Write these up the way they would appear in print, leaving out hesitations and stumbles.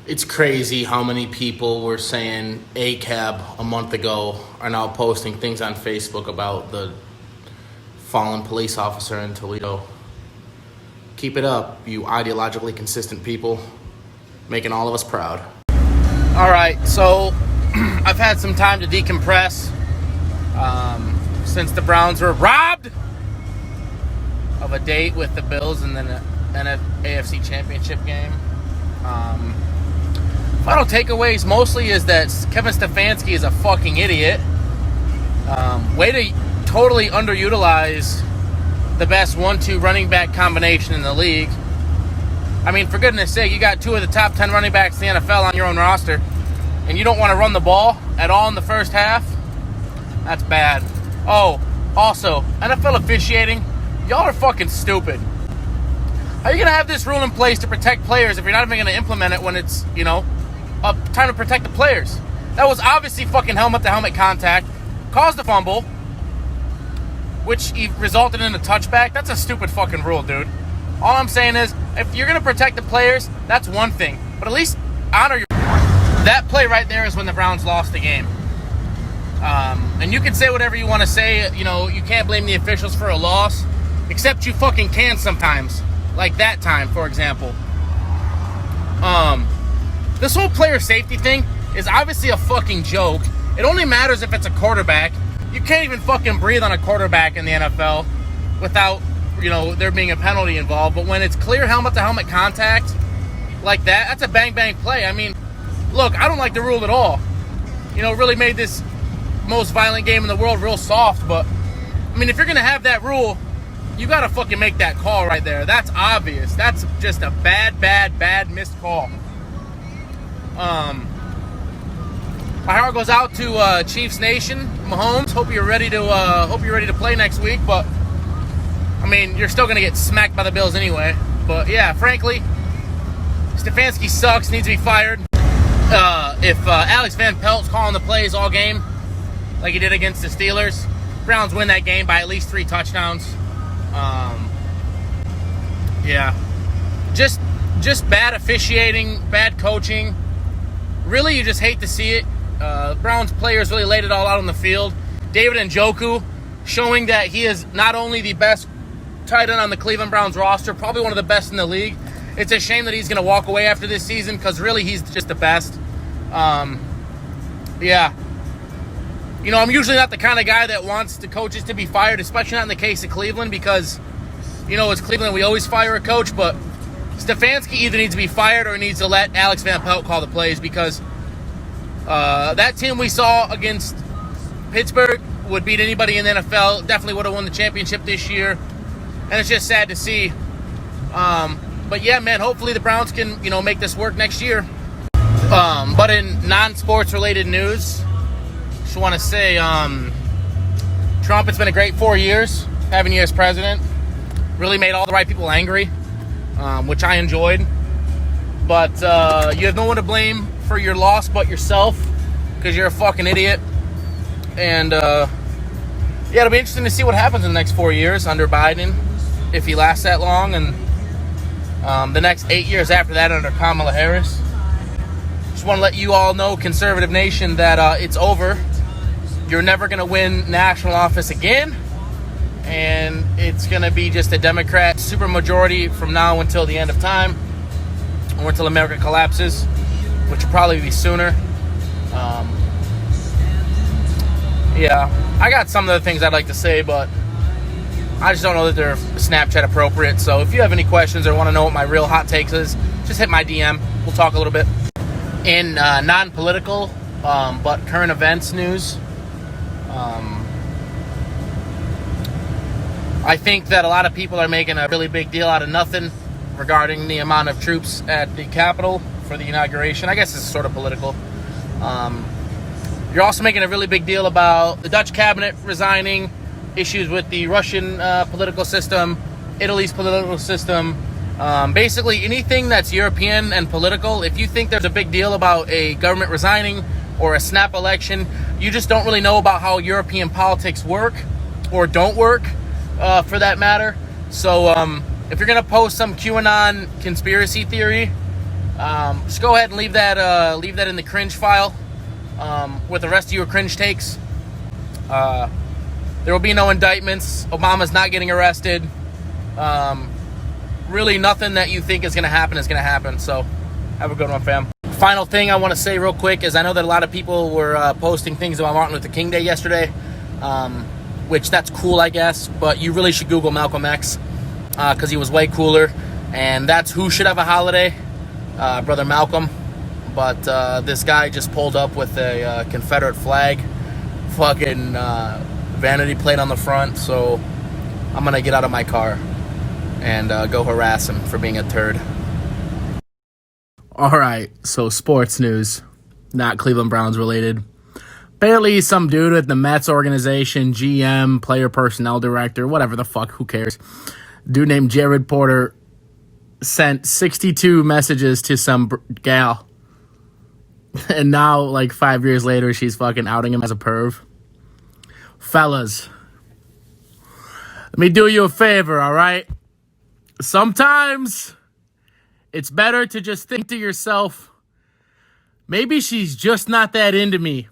It's crazy how many people were saying ACAB a month ago are now posting things on Facebook about the fallen police officer in Toledo. Keep it up, you ideologically consistent people, making all of us proud. All right, so I've had some time to decompress since the Browns were robbed of a date with the Bills and then an AFC Championship game. Final takeaways mostly is that Kevin Stefanski is a fucking idiot. Way to totally underutilize the best 1-2 running back combination in the league. I mean, for goodness sake, you got 2 of the top 10 running backs in the NFL on your own roster, and you don't want to run the ball at all in the first half? That's bad. Oh, also, NFL officiating, y'all are fucking stupid. How are you going to have this rule in place to protect players if you're not even going to implement it when it's, time to protect the players? That was obviously fucking helmet-to-helmet contact, caused a fumble, which resulted in a touchback. That's a stupid fucking rule, dude. All I'm saying is, if you're going to protect the players, that's one thing. But at least honor your... That play right there is when the Browns lost the game. And you can say whatever you want to say. You can't blame the officials for a loss, except you fucking can sometimes. Like that time, for example. This whole player safety thing is obviously a fucking joke. It only matters if it's a quarterback. You can't even fucking breathe on a quarterback in the NFL without, there being a penalty involved. But when it's clear helmet-to-helmet contact like that, that's a bang-bang play. I mean, look, I don't like the rule at all. It really made this most violent game in the world real soft. But, I mean, if you're going to have that rule, you got to fucking make that call right there. That's obvious. That's just a bad missed call. My heart goes out to Chiefs Nation, Mahomes. Hope you're ready to play next week. But I mean, you're still gonna get smacked by the Bills anyway. But yeah, frankly, Stefanski sucks. Needs to be fired. If Alex Van Pelt's calling the plays all game, like he did against the Steelers, Browns win that game by at least 3 touchdowns. Yeah, just bad officiating, bad coaching. Really, you just hate to see it. Browns players really laid it all out on the field. David Njoku showing that he is not only the best tight end on the Cleveland Browns roster, probably one of the best in the league. It's a shame that he's going to walk away after this season because really he's just the best. Yeah. I'm usually not the kind of guy that wants the coaches to be fired, especially not in the case of Cleveland because, it's Cleveland. We always fire a coach, but Stefanski either needs to be fired or he needs to let Alex Van Pelt call the plays because that team we saw against Pittsburgh would beat anybody in the NFL. Definitely would have won the championship this year. And it's just sad to see. But yeah, man, hopefully the Browns can, make this work next year. But in non-sports related news, just want to say Trump, it's been a great 4 years having you as president. Really made all the right people angry, which I enjoyed. But you have no one to blame for your loss but yourself because you're a fucking idiot. And it'll be interesting to see what happens in the next 4 years under Biden, if he lasts that long, and the next 8 years after that under Kamala Harris. Just want to let you all know, conservative nation, that it's over. You're never going to win national office again, and it's going to be just a Democrat supermajority from now until the end of time, or until America collapses, which will probably be sooner. Yeah, I got some of the things I'd like to say, but I just don't know that they're Snapchat appropriate. So if you have any questions or want to know what my real hot takes is, just hit my DM. We'll talk a little bit. In non-political, but current events news, I think that a lot of people are making a really big deal out of nothing regarding the amount of troops at the Capitol for the inauguration. I guess it's sort of political. You're also making a really big deal about the Dutch cabinet resigning, issues with the Russian political system, Italy's political system. Basically, anything that's European and political, if you think there's a big deal about a government resigning or a snap election, you just don't really know about how European politics work or don't work, for that matter. So if you're going to post some QAnon conspiracy theory, Just go ahead and leave that in the cringe file with the rest of your cringe takes. There will be no indictments. Obama's not getting arrested. Really, nothing that you think is going to happen is going to happen. So, have a good one, fam. Final thing I want to say real quick is I know that a lot of people were posting things about Martin Luther King Day yesterday, which that's cool, I guess. But you really should Google Malcolm X because he was way cooler. And that's who should have a holiday, Brother Malcolm. But this guy just pulled up with a Confederate flag, fucking vanity plate on the front. So I'm going to get out of my car and go harass him for being a turd. All right, so sports news, not Cleveland Browns related. Apparently some dude at the Mets organization, GM, player personnel director, whatever the fuck, who cares? Dude named Jared Porter sent 62 messages to some gal. And now, like 5 years later, she's fucking outing him as a perv. Fellas, let me do you a favor, all right? Sometimes it's better to just think to yourself, maybe she's just not that into me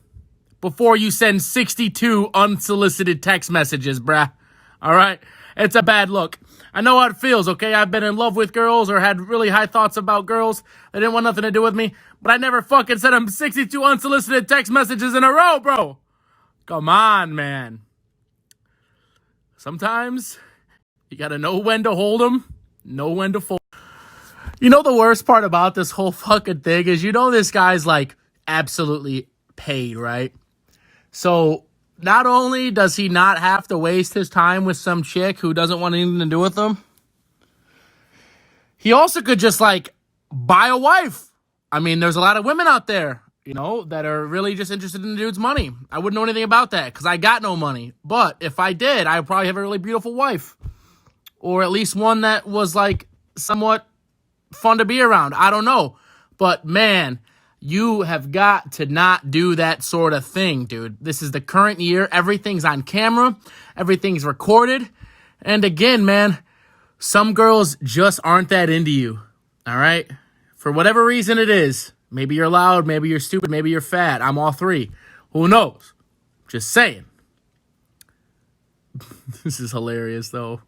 before you send 62 unsolicited text messages, bruh. All right? It's a bad look. I know how it feels, okay? I've been in love with girls or had really high thoughts about girls that didn't want nothing to do with me, but I never fucking sent them 62 unsolicited text messages in a row, bro. Come on, man. Sometimes you gotta know when to hold them, know when to fold. You know the worst part about this whole fucking thing is, you know, this guy's like absolutely paid, right? So not only does he not have to waste his time with some chick who doesn't want anything to do with him, he also could just like buy a wife. I mean, there's a lot of women out there, you know, that are really just interested in the dude's money. I wouldn't know anything about that because I got no money. But if I did, I would probably have a really beautiful wife, or at least one that was like somewhat fun to be around. I don't know. But man, you have got to not do that sort of thing, dude. This is the current year. Everything's on camera. Everything's recorded. And again, man, some girls just aren't that into you. All right? For whatever reason it is. Maybe you're loud. Maybe you're stupid. Maybe you're fat. I'm all three. Who knows? Just saying. This is hilarious, though.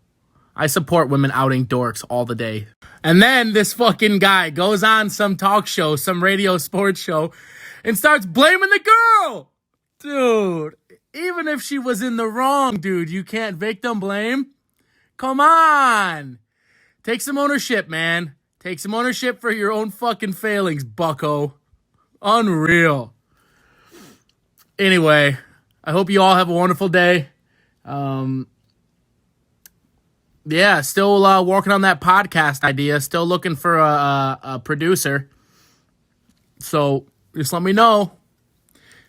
I support women outing dorks all the day. And then this fucking guy goes on some talk show, some radio sports show, and starts blaming the girl. Dude, even if she was in the wrong, dude, you can't victim blame. Come on. Take some ownership, man. Take some ownership for your own fucking failings, bucko. Unreal. Anyway, I hope you all have a wonderful day. Yeah, still working on that podcast idea. Still looking for a producer. So just let me know.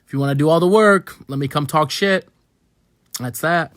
If you want to do all the work, let me come talk shit. That's that.